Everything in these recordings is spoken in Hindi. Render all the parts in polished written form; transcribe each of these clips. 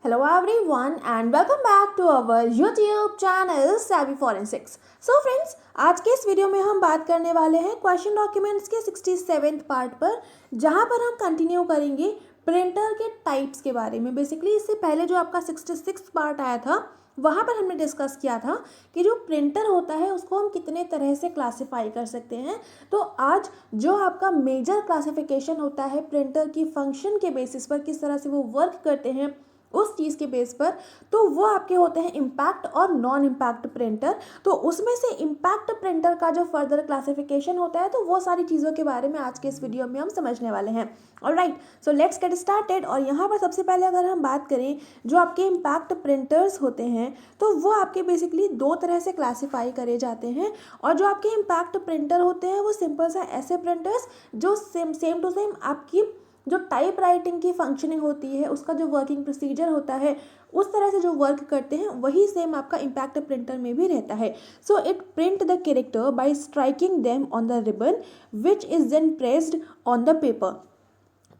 Hello everyone and welcome back to our YouTube channel Savvy Forensics. So friends, आज के इस वीडियो में हम बात करने वाले हैं क्वेश्चन डॉक्यूमेंट्स के 67th पार्ट पर, जहां पर हम कंटिन्यू करेंगे प्रिंटर के टाइप्स के बारे में। बेसिकली इससे पहले जो आपका 66th पार्ट आया था वहाँ पर हमने डिस्कस किया था कि जो प्रिंटर होता है उसको हम कितने तरह से क्लासिफाई कर सकते हैं। तो आज जो आपका मेजर क्लासिफिकेशन होता है प्रिंटर की फंक्शन के बेसिस पर, किस तरह से वो वर्क करते हैं उस चीज़ के बेस पर, तो वो आपके होते हैं इम्पैक्ट और नॉन इम्पैक्ट प्रिंटर। तो उसमें से इम्पैक्ट प्रिंटर का जो फर्दर क्लासिफिकेशन होता है, तो वो सारी चीज़ों के बारे में आज के इस वीडियो में हम समझने वाले हैं। Alright, so let's get started. और यहाँ पर सबसे पहले अगर हम बात करें जो आपके इम्पैक्ट प्रिंटर्स होते हैं, तो वो आपके बेसिकली दो तरह से क्लासीफाई करे जाते हैं। और जो आपके इम्पैक्ट प्रिंटर होते हैं वो सिंपल सा ऐसे प्रिंटर्स जो सेम टू सेम आपकी जो टाइप राइटिंग की फंक्शनिंग होती है, उसका जो वर्किंग प्रोसीजर होता है, उस तरह से जो वर्क करते हैं वही सेम आपका इम्पैक्ट प्रिंटर में भी रहता है। So it print the character by striking them on the ribbon which is then pressed on the paper.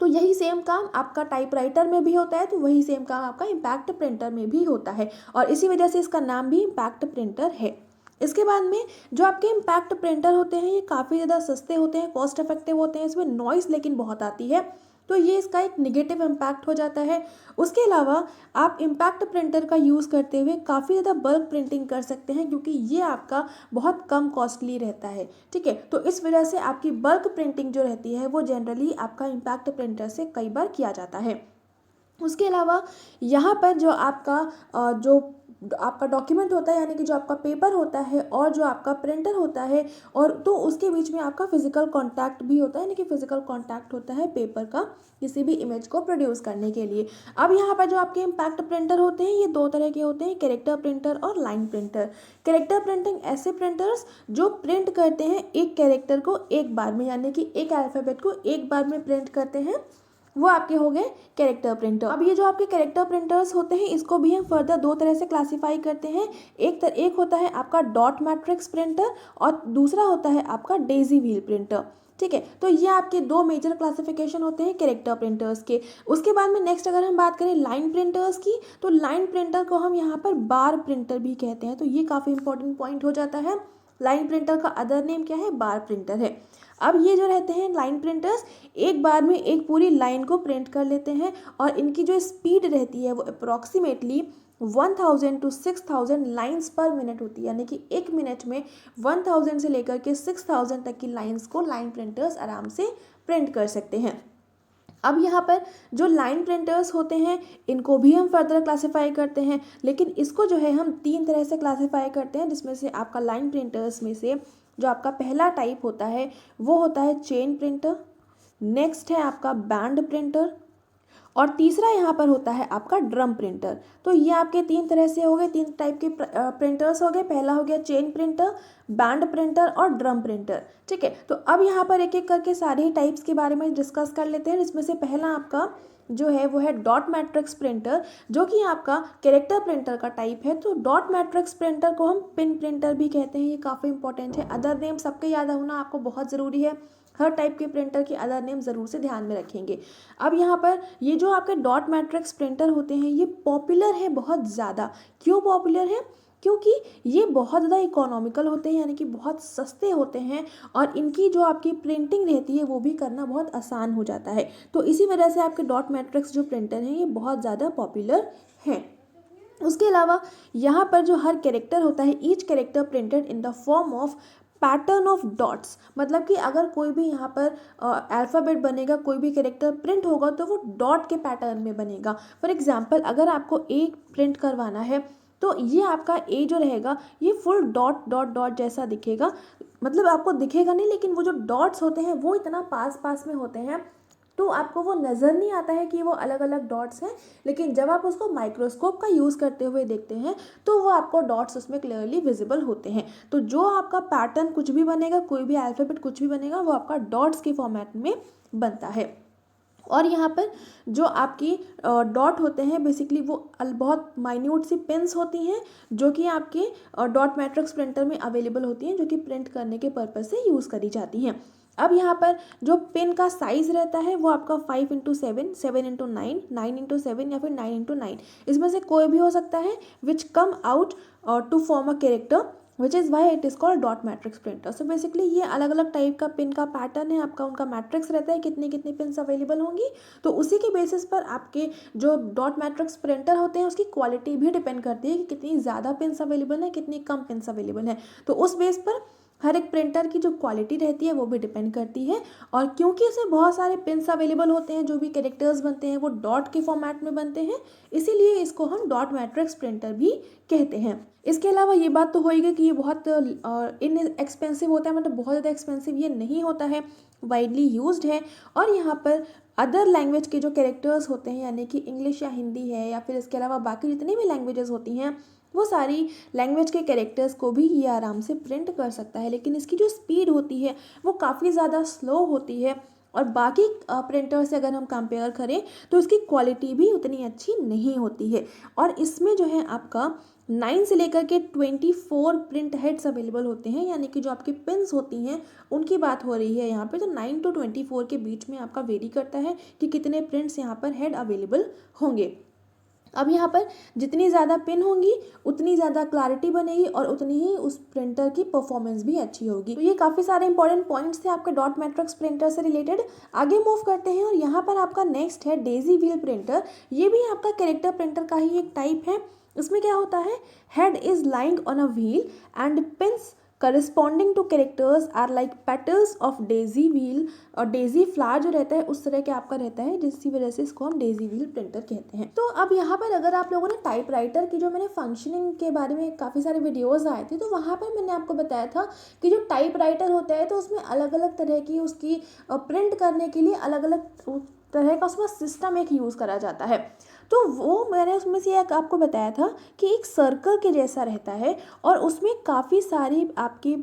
तो यही सेम काम आपका टाइपराइटर में भी होता है, तो वही सेम काम आपका इम्पैक्ट प्रिंटर में भी होता है, और इसी वजह से इसका नाम भी इम्पैक्ट प्रिंटर है। इसके बाद में जो आपके इम्पैक्ट प्रिंटर होते हैं ये काफ़ी ज़्यादा सस्ते होते हैं, कॉस्ट इफेक्टिव होते हैं, इसमें नॉइस लेकिन बहुत आती है, तो ये इसका एक निगेटिव इम्पैक्ट हो जाता है। उसके अलावा आप इम्पैक्ट प्रिंटर का यूज़ करते हुए काफ़ी ज़्यादा बल्क प्रिंटिंग कर सकते हैं, क्योंकि ये आपका बहुत कम कॉस्टली रहता है। ठीक है, तो इस वजह से आपकी बल्क प्रिंटिंग जो रहती है वो जनरली आपका इम्पैक्ट प्रिंटर से कई बार किया जाता है। उसके अलावा यहाँ पर जो आपका डॉक्यूमेंट होता है, यानी कि जो आपका पेपर होता है और जो आपका प्रिंटर होता है, और तो उसके बीच में आपका फिजिकल कांटेक्ट भी होता है, यानी कि फिजिकल कांटेक्ट होता है पेपर का किसी भी इमेज को प्रोड्यूस करने के लिए। अब यहाँ पर जो आपके इम्पैक्ट प्रिंटर होते हैं ये दो तरह के होते हैं, कैरेक्टर प्रिंटर और लाइन प्रिंटर। कैरेक्टर प्रिंटिंग ऐसे प्रिंटर्स जो प्रिंट करते हैं एक कैरेक्टर को एक बार में, यानी कि एक अल्फ़ाबेट को एक बार में प्रिंट करते हैं, वो आपके हो गए कैरेक्टर प्रिंटर। अब ये जो आपके कैरेक्टर प्रिंटर्स होते हैं इसको भी हम फर्दर दो तरह से क्लासीफाई करते हैं। एक होता है आपका डॉट मैट्रिक्स प्रिंटर और दूसरा होता है आपका डेजी व्हील प्रिंटर। ठीक है, तो ये आपके दो मेजर क्लासिफिकेशन होते हैं कैरेक्टर प्रिंटर्स के। उसके बाद में नेक्स्ट अगर हम बात करें लाइन प्रिंटर्स की, तो लाइन प्रिंटर को हम यहाँ पर बार प्रिंटर भी कहते हैं, तो ये काफ़ी इंपॉर्टेंट पॉइंट हो जाता है। लाइन प्रिंटर का अदर नेम क्या है? बार प्रिंटर है। अब ये जो रहते हैं लाइन प्रिंटर्स एक बार में एक पूरी लाइन को प्रिंट कर लेते हैं, और इनकी जो स्पीड रहती है वो अप्रॉक्सीमेटली 1000 to 6000 लाइन्स पर मिनट होती है, यानी कि एक मिनट में 1000 से लेकर के 6000 तक की लाइन्स को लाइन प्रिंटर्स आराम से प्रिंट कर सकते हैं। अब यहाँ पर जो लाइन प्रिंटर्स होते हैं इनको भी हम फर्दर क्लासीफाई करते हैं, लेकिन इसको जो है हम तीन तरह से क्लासीफाई करते हैं, जिसमें से आपका लाइन प्रिंटर्स में से जो आपका पहला टाइप होता है वो होता है चेन प्रिंटर, नेक्स्ट है आपका बैंड प्रिंटर, और तीसरा यहाँ पर होता है आपका ड्रम प्रिंटर। तो ये आपके तीन तरह से हो गए, तीन टाइप के प्रिंटर्स हो गए। पहला हो गया चेन प्रिंटर, बैंड प्रिंटर और ड्रम प्रिंटर। ठीक है, तो अब यहाँ पर एक एक करके सारे ही टाइप्स के बारे में डिस्कस कर लेते हैं, जिसमें से पहला आपका जो है वो है डॉट मैट्रिक्स प्रिंटर, जो कि आपका कैरेक्टर प्रिंटर का टाइप है। तो डॉट मैट्रिक्स प्रिंटर को हम पिन प्रिंटर भी कहते हैं, ये काफ़ी इंपॉर्टेंट है। अदर नेम सबके याद होना आपको बहुत ज़रूरी है, हर टाइप के प्रिंटर की अदर नेम ज़रूर से ध्यान में रखेंगे। अब यहाँ पर ये जो आपके डॉट मैट्रिक्स प्रिंटर होते हैं ये पॉपुलर है बहुत ज़्यादा। क्यों पॉपुलर है? क्योंकि ये बहुत ज़्यादा इकोनॉमिकल होते हैं, यानी कि बहुत सस्ते होते हैं, और इनकी जो आपकी प्रिंटिंग रहती है वो भी करना बहुत आसान हो जाता है। तो इसी वजह से आपके डॉट मैट्रिक्स जो प्रिंटर हैं ये बहुत ज़्यादा पॉपुलर हैं। उसके अलावा यहाँ पर जो हर कैरेक्टर होता है, each character printed in the form of pattern of dots, मतलब कि अगर कोई भी यहाँ पर अल्फ़ाबेट बनेगा, कोई भी कैरेक्टर प्रिंट होगा तो वो डॉट के पैटर्न में बनेगा। फॉर एग्जांपल अगर आपको ए प्रिंट करवाना है तो ये आपका ए जो रहेगा ये फुल डॉट डॉट डॉट जैसा दिखेगा, मतलब आपको दिखेगा नहीं, लेकिन वो जो डॉट्स होते हैं वो इतना पास पास में होते हैं तो आपको वो नज़र नहीं आता है कि वो अलग अलग डॉट्स हैं, लेकिन जब आप उसको माइक्रोस्कोप का यूज़ करते हुए देखते हैं तो वो आपको डॉट्स उसमें क्लियरली विजिबल होते हैं। तो जो आपका पैटर्न कुछ भी बनेगा, कोई भी अल्फ़ाबेट कुछ भी बनेगा, वो आपका डॉट्स के फॉर्मेट में बनता है। और यहाँ पर जो आपकी डॉट होते हैं बेसिकली वो बहुत माइन्यूट सी पिन्स होती हैं, जो कि आपके डॉट मैट्रिक्स प्रिंटर में अवेलेबल होती हैं, जो कि प्रिंट करने के पर्पज़ से यूज़ करी जाती हैं। अब यहाँ पर जो पेन का साइज़ रहता है वो आपका 5x7, 7x9, 9x7 या फिर 9x9, इसमें से कोई भी हो सकता है, which come out to form a character which is why it is called dot matrix printer. So basically ये अलग अलग टाइप का पिन का पैटर्न है आपका, उनका मैट्रिक्स रहता है कितनी कितनी पिन्स अवेलेबल होंगी, तो उसी के बेसिस पर आपके जो डॉट मैट्रिक्स प्रिंटर होते हैं उसकी क्वालिटी भी डिपेंड करती है कि कितनी ज़्यादा पिन्स अवेलेबल है, कितनी कम पिन्स अवेलेबल है। तो उस बेस पर हर एक प्रिंटर की जो क्वालिटी रहती है वो भी डिपेंड करती है। और क्योंकि इसमें बहुत सारे पिन्स अवेलेबल होते हैं, जो भी कैरेक्टर्स बनते हैं वो डॉट के फॉर्मेट में बनते हैं, इसीलिए इसको हम डॉट मैट्रिक्स प्रिंटर भी कहते हैं। इसके अलावा ये बात तो होएगी कि ये बहुत इनएक्सपेंसिव होता है, मतलब बहुत ज़्यादा एक्सपेंसिव ये नहीं होता है, वाइडली यूज्ड है। और यहाँ पर अदर लैंग्वेज के जो कैरेक्टर्स होते हैं, यानी कि इंग्लिश या हिंदी है या फिर इसके अलावा बाकी जितनी भी लैंग्वेजेस होती हैं, वो सारी लैंग्वेज के कैरेक्टर्स को भी ये आराम से प्रिंट कर सकता है। लेकिन इसकी जो स्पीड होती है वो काफ़ी ज़्यादा स्लो होती है, और बाकी प्रिंटर से अगर हम कंपेयर करें तो इसकी क्वालिटी भी उतनी अच्छी नहीं होती है। और इसमें जो है आपका 9 से लेकर के 24 प्रिंट हेड्स अवेलेबल होते हैं, यानी कि जो आपकी पिन्स होती हैं उनकी बात हो रही है यहाँ पे। तो 9 to 24 के बीच में आपका वेरी करता है कि कितने प्रिंट्स यहाँ पर हेड अवेलेबल होंगे। अब यहाँ पर जितनी ज़्यादा पिन होंगी उतनी ज़्यादा क्लैरिटी बनेगी और उतनी ही उस प्रिंटर की परफॉर्मेंस भी अच्छी होगी। तो ये काफ़ी सारे इंपॉर्टेंट पॉइंट्स थे आपके डॉट मैट्रिक्स प्रिंटर से रिलेटेड। आगे मूव करते हैं और यहाँ पर आपका नेक्स्ट है डेजी व्हील प्रिंटर। ये भी आपका कैरेक्टर प्रिंटर का ही एक टाइप है। इसमें क्या होता है, head is lying on a wheel and pins corresponding to characters are like petals of daisy wheel. और डेजी फ्लावर जो रहता है उस तरह के आपका रहता है, जिसकी वजह से इसको हम डेजी व्हील प्रिंटर कहते हैं। तो अब यहाँ पर अगर आप लोगों ने टाइपराइटर की जो मैंने फंक्शनिंग के बारे में काफ़ी सारे वीडियोस आए थे, तो वहाँ पर मैंने आपको बताया था कि जो टाइपराइटर होता है तो उसमें अलग अलग तरह की उसकी प्रिंट करने के लिए अलग अलग तरह का उसमें सिस्टम एक यूज़ करा जाता है। तो वो मैंने उसमें से एक आपको बताया था कि एक सर्कल के जैसा रहता है और उसमें काफ़ी सारी आपकी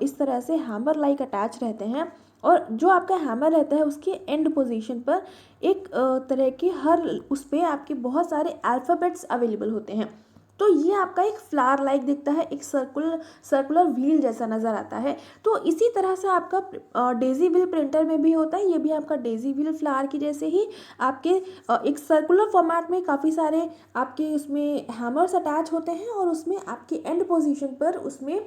इस तरह से हैमर लाइक अटैच रहते हैं। और जो आपका हैमर रहता है उसके एंड पोजीशन पर एक तरह के हर उस पर आपके बहुत सारे अल्फ़ाबेट्स अवेलेबल होते हैं। तो ये आपका एक फ्लावर लाइक दिखता है, एक सर्कुलर व्हील जैसा नज़र आता है। तो इसी तरह से आपका डेजी व्हील प्रिंटर में भी होता है। ये भी आपका डेजी व्हील फ्लावर की जैसे ही आपके एक सर्कुलर फॉर्मेट में काफ़ी सारे आपके उसमें हैमर्स अटैच होते हैं और उसमें आपके एंड पोजीशन पर उसमें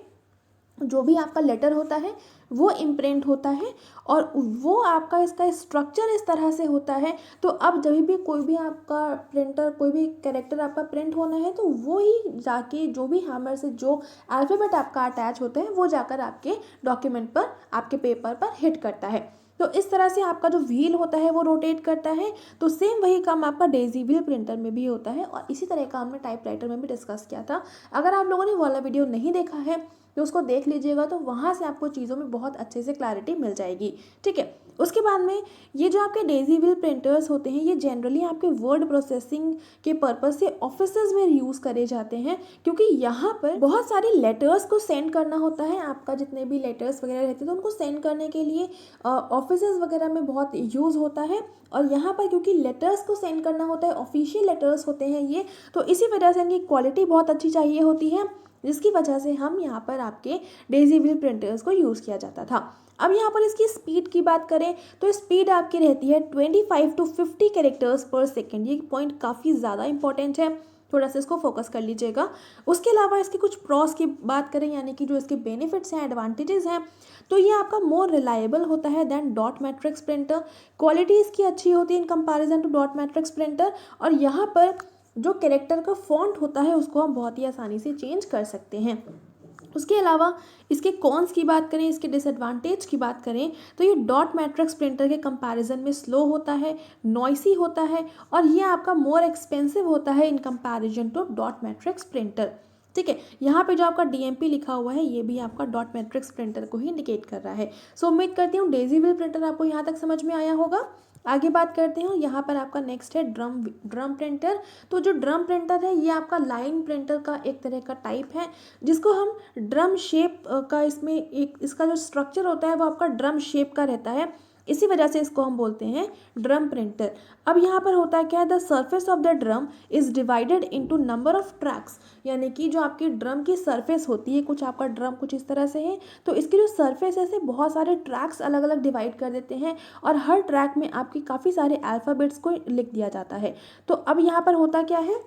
जो भी आपका लेटर होता है वो इम्प्रिंट होता है। और वो आपका इसका स्ट्रक्चर इस तरह से होता है। तो अब जब भी कोई भी आपका प्रिंटर, कोई भी कैरेक्टर आपका प्रिंट होना है तो वो ही जाके जो भी हैमर से जो अल्फ़ाबेट आपका अटैच होता है वो जाकर आपके डॉक्यूमेंट पर, आपके पेपर पर हिट करता है। तो इस तरह से आपका जो व्हील होता है वो रोटेट करता है। तो सेम वही काम आपका डेजी व्हील प्रिंटर में भी होता है और इसी तरह का हमने टाइपराइटर में भी डिस्कस किया था। अगर आप लोगों ने वो वाला वीडियो नहीं देखा है तो उसको देख लीजिएगा, तो वहाँ से आपको चीज़ों में बहुत अच्छे से क्लैरिटी मिल जाएगी। ठीक है, उसके बाद में ये जो आपके डेजी व्हील प्रिंटर्स होते हैं ये जनरली आपके वर्ड प्रोसेसिंग के पर्पज़ से ऑफिसेज में यूज़ करे जाते हैं, क्योंकि यहाँ पर बहुत सारे लेटर्स को सेंड करना होता है। आपका जितने भी लेटर्स वगैरह रहते हैं तो उनको सेंड करने के लिए ऑफिसेज वगैरह में बहुत यूज़ होता है। और यहाँ पर क्योंकि लेटर्स को सेंड करना होता है, ऑफिशियल लेटर्स होते हैं ये, तो इसी वजह से इनकी क्वालिटी बहुत अच्छी चाहिए होती है, जिसकी वजह से हम यहाँ पर आपके डेजी व्हील प्रिंटर्स को यूज़ किया जाता था। अब यहाँ पर इसकी स्पीड की बात करें तो स्पीड आपकी रहती है 25 to 50 कैरेक्टर्स पर सेकेंड। ये पॉइंट काफ़ी ज़्यादा इंपॉर्टेंट है, थोड़ा सा इसको फोकस कर लीजिएगा। उसके अलावा इसके कुछ प्रॉस की बात करें, यानी कि जो इसके बेनिफिट्स हैं, एडवांटेजेस हैं, तो ये आपका मोर रिलायबल होता है than dot matrix printer. Quality इसकी अच्छी होती है in comparison to dot matrix printer. और यहाँ पर जो कैरेक्टर का फॉन्ट होता है उसको हम बहुत ही आसानी से चेंज कर सकते हैं। उसके अलावा इसके कॉन्स की बात करें, इसके डिसएडवांटेज की बात करें, तो ये डॉट मैट्रिक्स प्रिंटर के कंपैरिजन में स्लो होता है, नॉइसी होता है और ये आपका मोर एक्सपेंसिव होता है in comparison to dot matrix printer. ठीक है, यहाँ पे जो आपका DMP लिखा हुआ है ये भी आपका डॉट मैट्रिक्स प्रिंटर को ही इंडिकेट कर रहा है। सो उम्मीद करती हूँ डेजी व्हील प्रिंटर आपको यहाँ तक समझ में आया होगा। आगे बात करते हैं, यहाँ पर आपका नेक्स्ट है ड्रम प्रिंटर। तो जो ड्रम प्रिंटर है ये आपका लाइन प्रिंटर का एक तरह का टाइप है, जिसको हम ड्रम शेप का, इसमें एक इसका जो स्ट्रक्चर होता है वो आपका ड्रम शेप का रहता है। इसी वजह से इसको हम बोलते हैं ड्रम प्रिंटर। अब यहाँ पर होता क्या है, the surface of the drum is divided into number of tracks, यानी कि जो आपकी ड्रम की सरफेस होती है, कुछ आपका ड्रम कुछ इस तरह से है, तो इसकी जो सरफेस है बहुत सारे ट्रैक्स अलग अलग डिवाइड कर देते हैं और हर ट्रैक में आपकी काफ़ी सारे अल्फ़ाबेट्स को लिख दिया जाता है। तो अब यहाँ पर होता क्या है,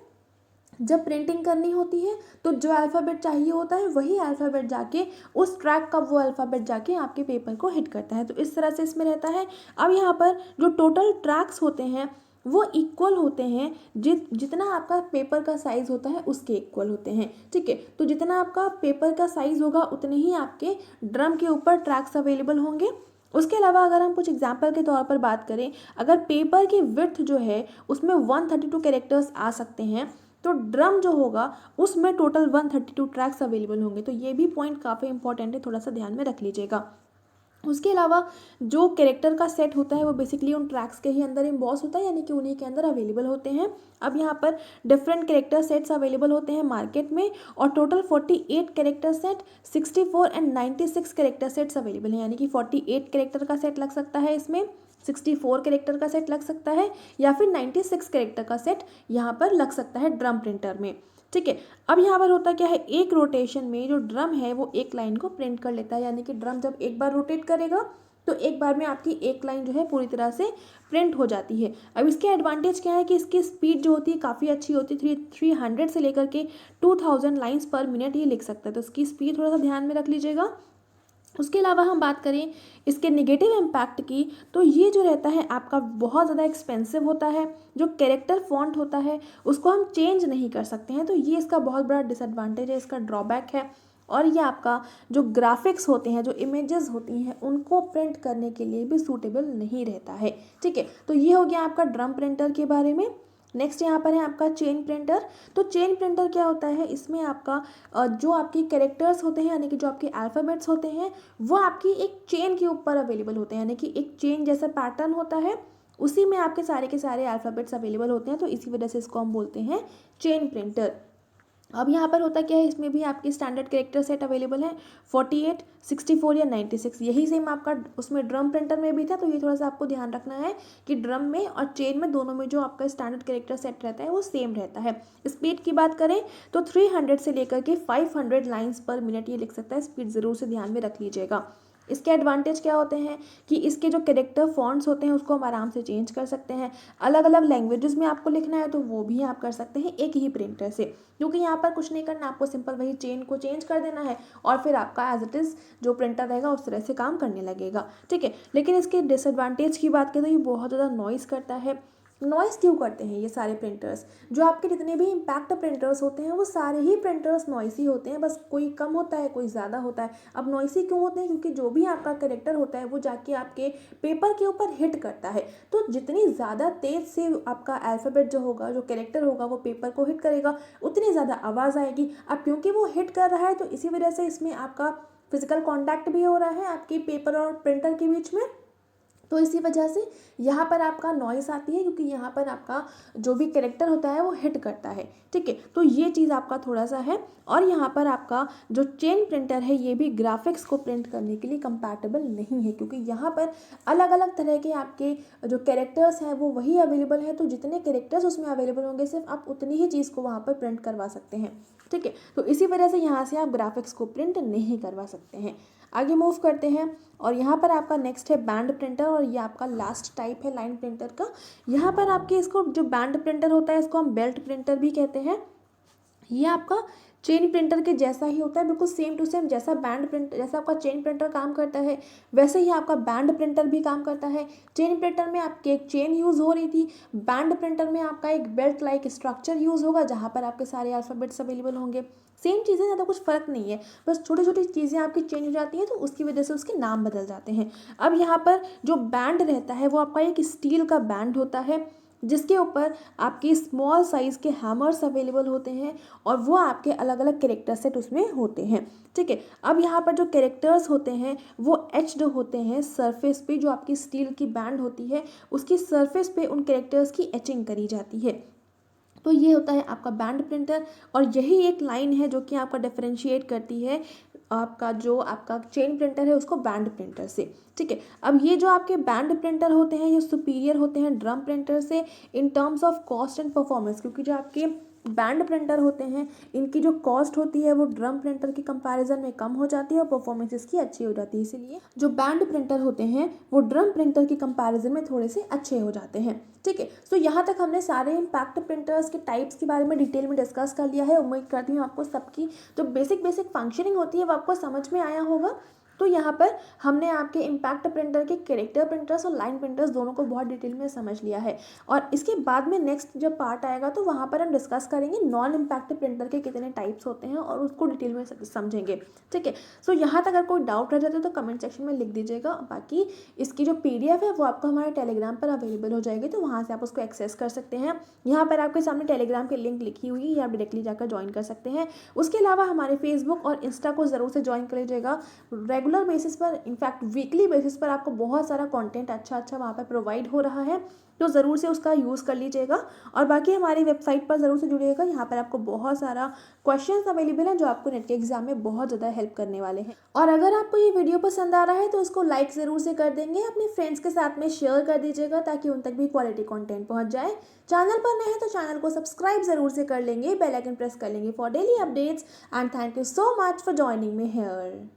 जब प्रिंटिंग करनी होती है तो जो अल्फ़ाबेट चाहिए होता है वही अल्फ़ाबेट जाके उस ट्रैक का वो अल्फ़ाबेट जाके आपके पेपर को हिट करता है। तो इस तरह से इसमें रहता है। अब यहाँ पर जो टोटल ट्रैक्स होते हैं वो इक्वल होते हैं, जितना आपका पेपर का साइज़ होता है उसके इक्वल होते हैं। ठीक है, तो जितना आपका पेपर का साइज़ होगा उतने ही आपके ड्रम के ऊपर ट्रैक्स अवेलेबल होंगे। उसके अलावा अगर हम कुछ एग्जाम्पल के तौर पर बात करें, अगर पेपर की विड्थ जो है उसमें 132 कैरेक्टर्स आ सकते हैं, तो ड्रम जो होगा उसमें टोटल 132 ट्रैक्स अवेलेबल होंगे। तो ये भी पॉइंट काफ़ी इंपॉर्टेंट है, थोड़ा सा ध्यान में रख लीजिएगा। उसके अलावा जो कैरेक्टर का सेट होता है वो बेसिकली उन ट्रैक्स के ही अंदर इम्बॉस होता है, यानी कि उन्हीं के अंदर अवेलेबल होते हैं। अब यहाँ पर डिफरेंट कैरेक्टर सेट्स अवेलेबल होते हैं मार्केट में, और total 48 character set, 64 and 96 character sets available हैं, यानी कि 48 कैरेक्टर का सेट लग सकता है इसमें, 64 कैरेक्टर का सेट लग सकता है, या फिर 96 कैरेक्टर का सेट यहाँ पर लग सकता है ड्रम प्रिंटर में। ठीक है, अब यहाँ पर होता क्या है, एक रोटेशन में जो ड्रम है वो एक लाइन को प्रिंट कर लेता है, यानी कि ड्रम जब एक बार रोटेट करेगा तो एक बार में आपकी एक लाइन जो है पूरी तरह से प्रिंट हो जाती है। अब इसके एडवांटेज क्या है कि इसकी स्पीड जो होती है काफ़ी अच्छी होती है, 300 से लेकर के 2000 लाइन्स पर मिनट ये लिख सकता है। तो इसकी स्पीड थोड़ा सा ध्यान में रख लीजिएगा। उसके अलावा हम बात करें इसके नेगेटिव इम्पैक्ट की, तो ये जो रहता है आपका बहुत ज़्यादा एक्सपेंसिव होता है। जो कैरेक्टर फॉन्ट होता है उसको हम चेंज नहीं कर सकते हैं, तो ये इसका बहुत बड़ा डिसएडवांटेज है, इसका ड्रॉबैक है। और ये आपका जो ग्राफिक्स होते हैं, जो इमेजेस होती हैं, उनको प्रिंट करने के लिए भी सूटेबल नहीं रहता है। ठीक है, तो ये हो गया आपका ड्रम प्रिंटर के बारे में। नेक्स्ट यहाँ पर है आपका चेन प्रिंटर। तो चेन प्रिंटर क्या होता है, इसमें आपका जो आपकी कैरेक्टर्स होते हैं, यानी कि जो आपके अल्फ़ाबेट्स होते हैं वो आपकी एक चेन के ऊपर अवेलेबल होते हैं, यानी कि एक चेन जैसा पैटर्न होता है, उसी में आपके सारे के सारे अल्फ़ाबेट्स अवेलेबल होते हैं। तो इसी वजह से इसको हम बोलते हैं चेन प्रिंटर। अब यहाँ पर होता क्या है, इसमें भी आपके स्टैंडर्ड कैरेक्टर सेट अवेलेबल है 48, 64 या 96। यही सेम आपका उसमें ड्रम प्रिंटर में भी था। तो ये थोड़ा सा आपको ध्यान रखना है कि ड्रम में और चेन में दोनों में जो आपका स्टैंडर्ड कैरेक्टर सेट रहता है वो सेम रहता है। स्पीड की बात करें तो 300 से लेकर के 500 लाइन्स पर मिनट ये लिख सकता है। स्पीड ज़रूर से ध्यान में रख लीजिएगा। इसके एडवांटेज क्या होते हैं कि इसके जो कैरेक्टर फॉन्ट्स होते हैं उसको हम आराम से चेंज कर सकते हैं। अलग अलग लैंग्वेजेस में आपको लिखना है तो वो भी आप कर सकते हैं एक ही प्रिंटर से, क्योंकि यहाँ पर कुछ नहीं करना, आपको सिंपल वही चेन को चेंज कर देना है और फिर आपका एज इट इज़ जो प्रिंटर रहेगा उस तरह से काम करने लगेगा। ठीक है, लेकिन इसके डिसएडवांटेज की बात करें तो ये बहुत ज़्यादा नॉइज़ करता है। नॉइज़ क्यों करते हैं ये सारे प्रिंटर्स, जो आपके जितने भी इम्पैक्ट प्रिंटर्स होते हैं वो सारे ही प्रिंटर्स नॉइसी होते हैं, बस कोई कम होता है कोई ज़्यादा होता है। अब नॉइसी क्यों होते हैं, क्योंकि जो भी आपका कैरेक्टर होता है वो जाके आपके पेपर के ऊपर हिट करता है। तो जितनी ज़्यादा तेज़ से आपका अल्फ़ाबेट जो होगा, जो कैरेक्टर होगा वो पेपर को हिट करेगा, उतनी ज़्यादा आवाज़ आएगी। अब क्योंकि वो हिट कर रहा है तो इसी वजह से इसमें आपका फिजिकल कॉन्टैक्ट भी हो रहा है आपके पेपर और प्रिंटर के बीच में, तो इसी वजह से यहाँ पर आपका नॉइस आती है, क्योंकि यहाँ पर आपका जो भी कैरेक्टर होता है वो हिट करता है। ठीक है, तो ये चीज़ आपका थोड़ा सा है। और यहाँ पर आपका जो चेन प्रिंटर है ये भी ग्राफिक्स को प्रिंट करने के लिए कंपैटिबल नहीं है, क्योंकि यहाँ पर अलग अलग तरह के आपके जो कैरेक्टर्स हैं वो वही अवेलेबल हैं। तो जितने कैरेक्टर्स उसमें अवेलेबल होंगे सिर्फ आप उतनी ही चीज़ को वहाँ पर प्रिंट करवा सकते हैं। ठीक है, तो इसी वजह से यहाँ से आप ग्राफिक्स को प्रिंट नहीं करवा सकते हैं। आगे मूव करते हैं और यहाँ पर आपका नेक्स्ट है बैंड प्रिंटर, और ये आपका लास्ट टाइप है लाइन प्रिंटर का। यहाँ पर आपके इसको जो बैंड प्रिंटर होता है इसको हम बेल्ट प्रिंटर भी कहते हैं। ये आपका चेन प्रिंटर के जैसा ही होता है, बिल्कुल सेम टू सेम। जैसा बैंड प्रिंटर, जैसा आपका चेन प्रिंटर काम करता है वैसे ही आपका बैंड प्रिंटर भी काम करता है। चेन प्रिंटर में आपकी एक चेन यूज़ हो रही थी, बैंड प्रिंटर में आपका एक बेल्ट लाइक स्ट्रक्चर यूज़ होगा जहाँ पर आपके सारे अल्फ़ाबेट्स अवेलेबल होंगे। सेम चीज़ें, ज़्यादा कुछ फ़र्क नहीं है, बस छोटी छोटी चीज़ें आपकी चेंज हो जाती हैं तो उसकी वजह से उसके नाम बदल जाते हैं। अब यहाँ पर जो बैंड रहता है वो आपका एक स्टील का बैंड होता है, जिसके ऊपर आपकी स्मॉल साइज़ के हैमर्स अवेलेबल होते हैं और वो आपके अलग अलग कैरेक्टर सेट उसमें होते हैं। ठीक है, अब यहाँ पर जो कैरेक्टर्स होते हैं वो एच्ड होते हैं सरफेस पे, जो आपकी स्टील की बैंड होती है उसकी सरफेस पे उन कैरेक्टर्स की एचिंग करी जाती है। तो ये होता है आपका बैंड प्रिंटर, और यही एक लाइन है जो कि आपका डिफरेंशिएट करती है आपका जो आपका चेन प्रिंटर है उसको बैंड प्रिंटर से, ठीक है। अब ये जो आपके बैंड प्रिंटर होते हैं ये सुपीरियर होते हैं ड्रम प्रिंटर से in terms of cost and performance, क्योंकि जो आपके बैंड प्रिंटर होते हैं इनकी जो कॉस्ट होती है वो ड्रम प्रिंटर के कंपैरिजन में कम हो जाती है और परफॉर्मेंस इसकी अच्छी हो जाती है, इसीलिए जो बैंड प्रिंटर होते हैं वो ड्रम प्रिंटर के कंपैरिजन में थोड़े से अच्छे हो जाते हैं, ठीक है। सो यहाँ तक हमने सारे इम्पैक्ट प्रिंटर्स के टाइप्स के बारे में डिटेल में डिस्कस कर लिया है। उम्मीद करती हूँ आपको सबकी जो बेसिक फंक्शनिंग होती है वो आपको समझ में आया होगा। तो यहाँ पर हमने आपके इम्पैक्ट प्रिंटर के कैरेक्टर प्रिंटर्स और लाइन प्रिंटर्स दोनों को बहुत डिटेल में समझ लिया है, और इसके बाद में नेक्स्ट जब पार्ट आएगा तो वहाँ पर हम डिस्कस करेंगे नॉन इम्पैक्ट प्रिंटर के कितने टाइप्स होते हैं और उसको डिटेल में समझेंगे, ठीक है। सो यहाँ तक अगर कोई डाउट रह जाता है तो कमेंट सेक्शन में लिख दीजिएगा। बाकी इसकी जो PDF है वो आपको हमारे टेलीग्राम पर अवेलेबल हो जाएगी, तो वहाँ से आप उसको एक्सेस कर सकते हैं। यहाँ पर आपके सामने टेलीग्राम की लिंक लिखी हुई है, आप डायरेक्टली जाकर ज्वाइन कर सकते हैं। उसके अलावा हमारे फेसबुक और इंस्टा को ज़रूर से ज्वाइन कर लीजिएगा। रेगुलर बेसिस पर, इनफैक्ट वीकली बेसिस पर आपको बहुत सारा कंटेंट अच्छा वहाँ पर प्रोवाइड हो रहा है, तो ज़रूर से उसका यूज़ कर लीजिएगा। और बाकी हमारी वेबसाइट पर ज़रूर से जुड़िएगा, यहाँ पर आपको बहुत सारा क्वेश्चंस अवेलेबल हैं जो आपको नेट के एग्जाम में बहुत ज़्यादा हेल्प करने वाले हैं। और अगर आपको ये वीडियो पसंद आ रहा है तो इसको लाइक ज़रूर से कर देंगे, अपने फ्रेंड्स के साथ में शेयर कर दीजिएगा ताकि उन तक भी क्वालिटी कंटेंट पहुँच जाए। चैनल पर नए हैं तो चैनल को सब्सक्राइब ज़रूर से कर लेंगे, बेल आइकन प्रेस कर लेंगे for daily updates. And thank you so much for joining me here.